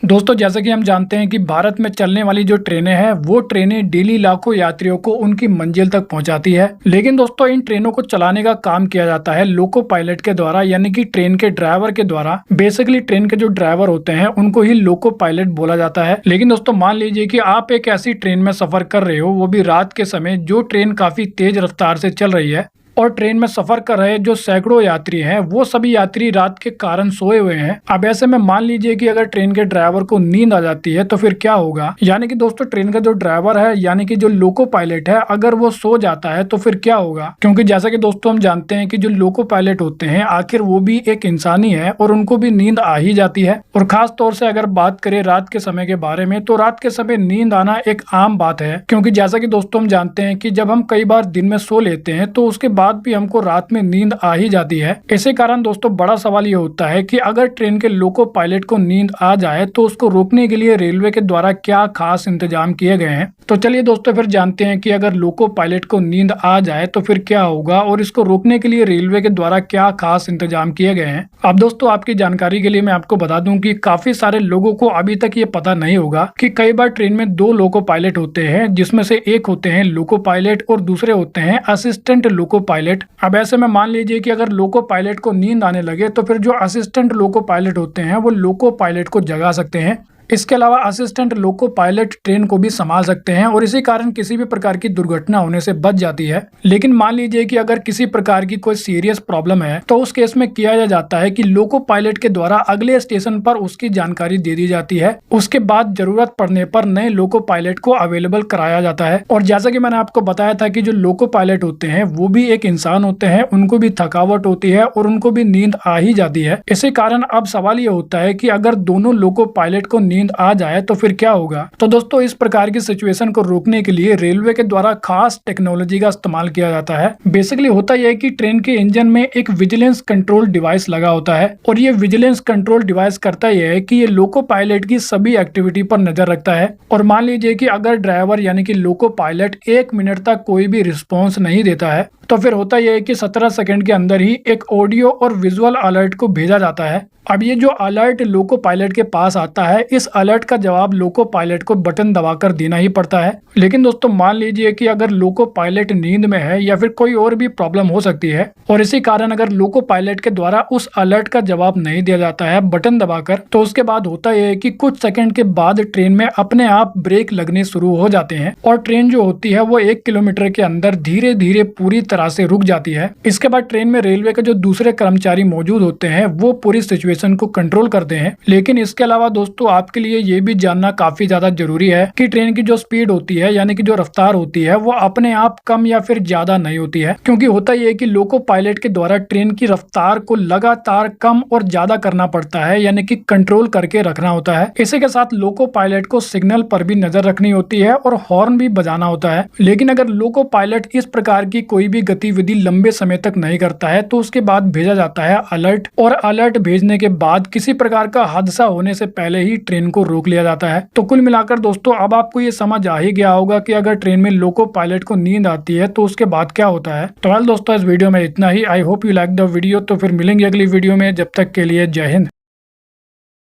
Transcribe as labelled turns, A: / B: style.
A: दोस्तों जैसा कि हम जानते हैं कि भारत में चलने वाली जो ट्रेनें हैं वो ट्रेनें डेली लाखों यात्रियों को उनकी मंजिल तक पहुंचाती है। लेकिन दोस्तों इन ट्रेनों को चलाने का काम किया जाता है लोको पायलट के द्वारा, यानी कि ट्रेन के ड्राइवर के द्वारा। बेसिकली ट्रेन के जो ड्राइवर होते हैं उनको ही लोको पायलट बोला जाता है। लेकिन दोस्तों मान लीजिए कि आप एक ऐसी ट्रेन में सफर कर रहे हो, वो भी रात के समय, जो ट्रेन काफी तेज रफ्तार से चल रही है और ट्रेन में सफर कर रहे जो सैकड़ों यात्री हैं वो सभी यात्री रात के कारण सोए हुए हैं। अब ऐसे में मान लीजिए कि अगर ट्रेन के ड्राइवर को नींद आ जाती है तो फिर क्या होगा। यानी कि दोस्तों ट्रेन का जो ड्राइवर है यानी कि जो लोको पायलट है, अगर वो सो जाता है तो फिर क्या होगा। क्योंकि जैसा कि दोस्तों हम जानते हैं कि जो लोको पायलट होते हैं आखिर वो भी एक इंसान ही है और उनको भी नींद आ ही जाती है। और खास तौर से अगर बात करें रात के समय के बारे में, तो रात के समय नींद आना एक आम बात है। क्योंकि जैसा कि दोस्तों हम जानते हैं कि जब हम कई बार दिन में सो लेते हैं तो उसके बाद भी हमको रात में नींद आ ही जाती है। इसी कारण दोस्तों बड़ा सवाल ये होता है कि अगर ट्रेन के लोको पायलट को नींद आ जाए तो उसको रोकने के लिए रेलवे के द्वारा क्या खास इंतजाम किए गए हैं। तो चलिए दोस्तों फिर जानते हैं कि अगर लोको पायलट को नींद आ जाए तो फिर क्या होगा और इसको रोकने के लिए रेलवे के द्वारा क्या खास इंतजाम किए गए हैं। अब दोस्तों आपकी जानकारी के लिए मैं आपको बता दूं कि काफी सारे लोगों को अभी तक ये पता नहीं होगा कि कई बार ट्रेन में दो लोको पायलट होते हैं, जिसमें से एक होते हैं लोको पायलट और दूसरे होते हैं असिस्टेंट लोको पायलट। अब ऐसे में मान लीजिए कि अगर लोको पायलट को नींद आने लगे तो फिर जो असिस्टेंट लोको पायलट होते हैं वो लोको पायलट को जगा सकते हैं। इसके अलावा असिस्टेंट लोको पायलट ट्रेन को भी संभाल सकते हैं और इसी कारण किसी भी प्रकार की दुर्घटना होने से बच जाती है। लेकिन मान लीजिए कि अगर किसी प्रकार की कोई सीरियस प्रॉब्लम है तो उस केस में किया जाता है कि लोको पायलट के द्वारा अगले स्टेशन पर उसकी जानकारी दे दी जाती है। उसके बाद जरूरत पड़ने पर नए लोको पायलट को अवेलेबल कराया जाता है। और जैसा कि मैंने आपको बताया था कि जो लोको पायलट होते हैं वो भी एक इंसान होते हैं, उनको भी थकावट होती है और उनको भी नींद आ ही जाती है। इसी कारण अब सवाल ये होता है कि अगर दोनों लोको पायलट को नींद आ जाए तो फिर क्या होगा। तो दोस्तों इस प्रकार की सिचुएशन को रोकने के लिए रेलवे के द्वारा खास टेक्नोलॉजी का इस्तेमाल किया जाता है। बेसिकली होता यह है कि ट्रेन के इंजन में एक विजिलेंस कंट्रोल डिवाइस लगा होता है और ये विजिलेंस कंट्रोल डिवाइस करता यह है कि ये लोको पायलट की सभी एक्टिविटी पर नजर रखता है। और मान लीजिए कि अगर ड्राइवर यानी कि लोको पायलट 1 मिनट तक कोई भी रिस्पॉन्स नहीं देता है तो फिर होता यह है कि 17 सेकंड के अंदर ही एक ऑडियो और विजुअल अलर्ट को भेजा जाता है। अब ये जो अलर्ट लोको पायलट के पास आता है, इस अलर्ट का जवाब लोको पायलट को बटन दबाकर देना ही पड़ता है। लेकिन दोस्तों मान लीजिए कि अगर लोको पायलट नींद में है या फिर कोई और भी प्रॉब्लम हो सकती है और इसी कारण अगर लोको पायलट के द्वारा उस अलर्ट का जवाब नहीं दिया जाता है बटन दबाकर, तो उसके बाद होता यह है कि कुछ सेकंड के बाद ट्रेन में अपने आप ब्रेक लगने शुरू हो जाते हैं और ट्रेन जो होती है वो 1 किलोमीटर के अंदर धीरे धीरे पूरी तरह से रुक जाती है। इसके बाद ट्रेन में रेलवे के जो दूसरे कर्मचारी मौजूद होते हैं वो पूरी सिचुएशन को कंट्रोल करते हैं। लेकिन इसके अलावा दोस्तों आपके लिए ये भी जानना काफी ज्यादा जरूरी है कि ट्रेन की जो स्पीड होती है यानी कि जो रफ्तार होती है वो अपने आप कम या फिर ज्यादा नहीं होती है। क्योंकि होता यह है कि लोको पायलट के द्वारा ट्रेन की रफ्तार को लगातार कम और ज्यादा करना पड़ता है, यानी कि कंट्रोल करके रखना होता है। इसी के साथ लोको पायलट को सिग्नल पर भी नजर रखनी होती है और हॉर्न भी बजाना होता है। लेकिन अगर लोको पायलट इस प्रकार की कोई भी गतिविधि लंबे समय तक नहीं करता है तो उसके बाद भेजा जाता है अलर्ट, और अलर्ट भेजने के बाद किसी प्रकार का हादसा होने से पहले ही ट्रेन को रोक लिया जाता है। तो कुल मिलाकर दोस्तों अब आपको ये समझ आ ही गया होगा कि अगर ट्रेन में लोको पायलट को नींद आती है तो उसके बाद क्या होता है। तो वेल दोस्तों इस वीडियो में इतना ही। I hope you like the video. तो फिर मिलेंगे अगली वीडियो में, जब तक के लिए जय हिंद।